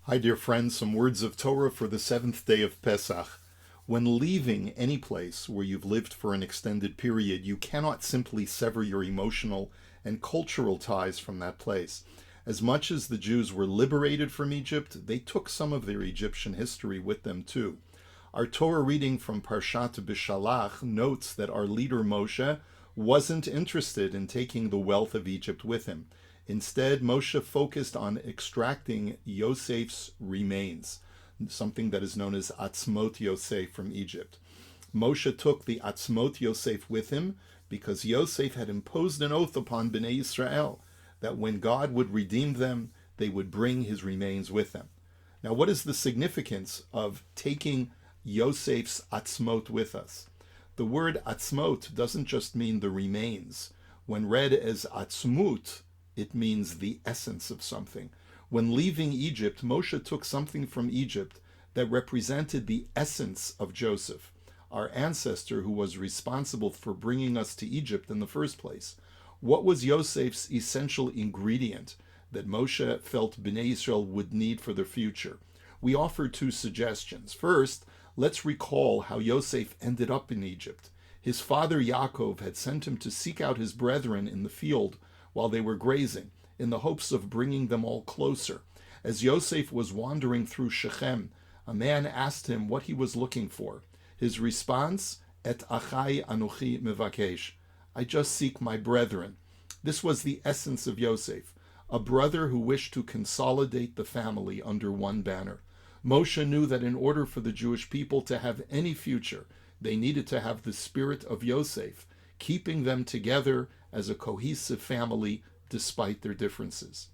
Hi, dear friends, some words of Torah for the seventh day of Pesach. When leaving any place where you've lived for an extended period, you cannot simply sever your emotional and cultural ties from that place. As much as the Jews were liberated from Egypt, they took some of their Egyptian history with them too. Our Torah reading from Parshat Bishalach notes that our leader Moshe wasn't interested in taking the wealth of Egypt with him. Instead, Moshe focused on extracting Yosef's remains, something that is known as Atzmot Yosef from Egypt. Moshe took the Atzmot Yosef with him because Yosef had imposed an oath upon Bnei Israel that when God would redeem them, they would bring his remains with them. Now, what is the significance of taking Yosef's Atzmot with us? The word Atzmot doesn't just mean the remains. When read as Atzmut, it means the essence of something. When leaving Egypt, Moshe took something from Egypt that represented the essence of Joseph, our ancestor who was responsible for bringing us to Egypt in the first place. What was Yosef's essential ingredient that Moshe felt Bnei Israel would need for the future? We offer two suggestions. First, let's recall how Yosef ended up in Egypt. His father Yaakov had sent him to seek out his brethren in the field while they were grazing, in the hopes of bringing them all closer. As Yosef was wandering through Shechem, a man asked him what he was looking for. His response, Et achai anochi mevakesh, I just seek my brethren. This was the essence of Yosef, a brother who wished to consolidate the family under one banner. Moshe knew that in order for the Jewish people to have any future, they needed to have the spirit of Yosef, keeping them together as a cohesive family despite their differences.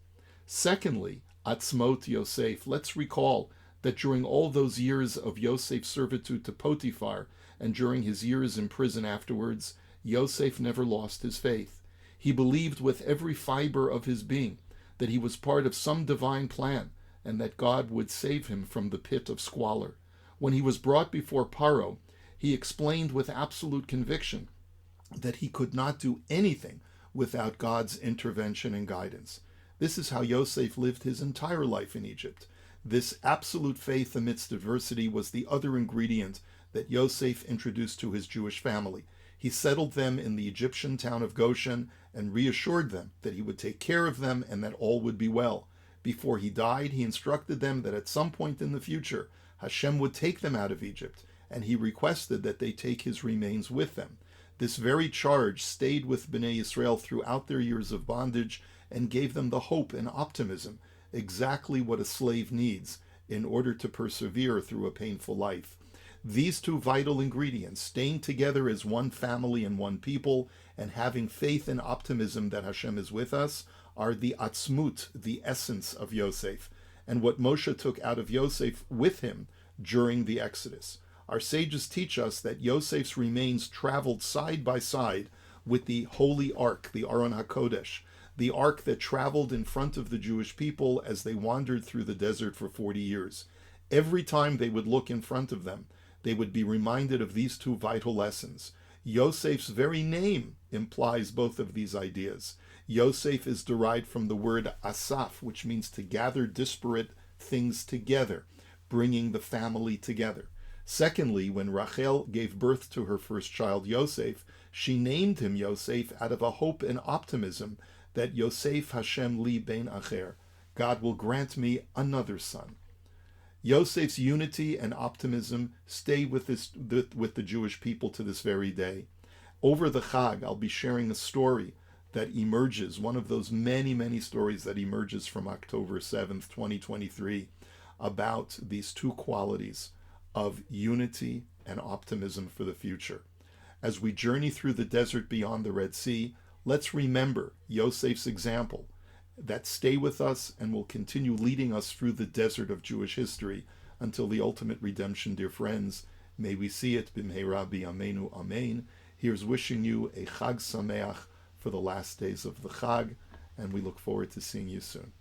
Secondly, Atzmot Yosef. Let's recall that during all those years of Yosef's servitude to Potiphar and during his years in prison afterwards, Yosef never lost his faith. He believed with every fiber of his being that he was part of some divine plan and that God would save him from the pit of squalor. When he was brought before Paro, he explained with absolute conviction that he could not do anything without God's intervention and guidance. This is how Yosef lived his entire life in Egypt. This absolute faith amidst adversity was the other ingredient that Yosef introduced to his Jewish family. He settled them in the Egyptian town of Goshen and reassured them that he would take care of them and that all would be well. Before he died, he instructed them that at some point in the future, Hashem would take them out of Egypt, and he requested that they take his remains with them. This very charge stayed with Bnei Israel throughout their years of bondage and gave them the hope and optimism, exactly what a slave needs in order to persevere through a painful life. These two vital ingredients, staying together as one family and one people, and having faith and optimism that Hashem is with us, are the atzmut, the essence of Yosef, and what Moshe took out of Yosef with him during the Exodus. Our sages teach us that Yosef's remains traveled side by side with the Holy Ark, the Aron HaKodesh, the Ark that traveled in front of the Jewish people as they wandered through the desert for 40 years. Every time they would look in front of them, they would be reminded of these two vital lessons. Yosef's very name implies both of these ideas. Yosef is derived from the word asaf, which means to gather disparate things together, bringing the family together. Secondly, when Rachel gave birth to her first child, Yosef, she named him Yosef out of a hope and optimism that Yosef Hashem li ben acher, God will grant me another son. Yosef's unity and optimism stay with the Jewish people to this very day. Over the Chag, I'll be sharing a story that emerges, one of those many, many stories that emerges from October 7th, 2023, about these two qualities of unity and optimism for the future. As we journey through the desert beyond the Red Sea, let's remember Yosef's example that stay with us and will continue leading us through the desert of Jewish history until the ultimate redemption, dear friends. May we see it. B'mheira b'yameinu amen. Here's wishing you a Chag Sameach for the last days of the Chag, and we look forward to seeing you soon.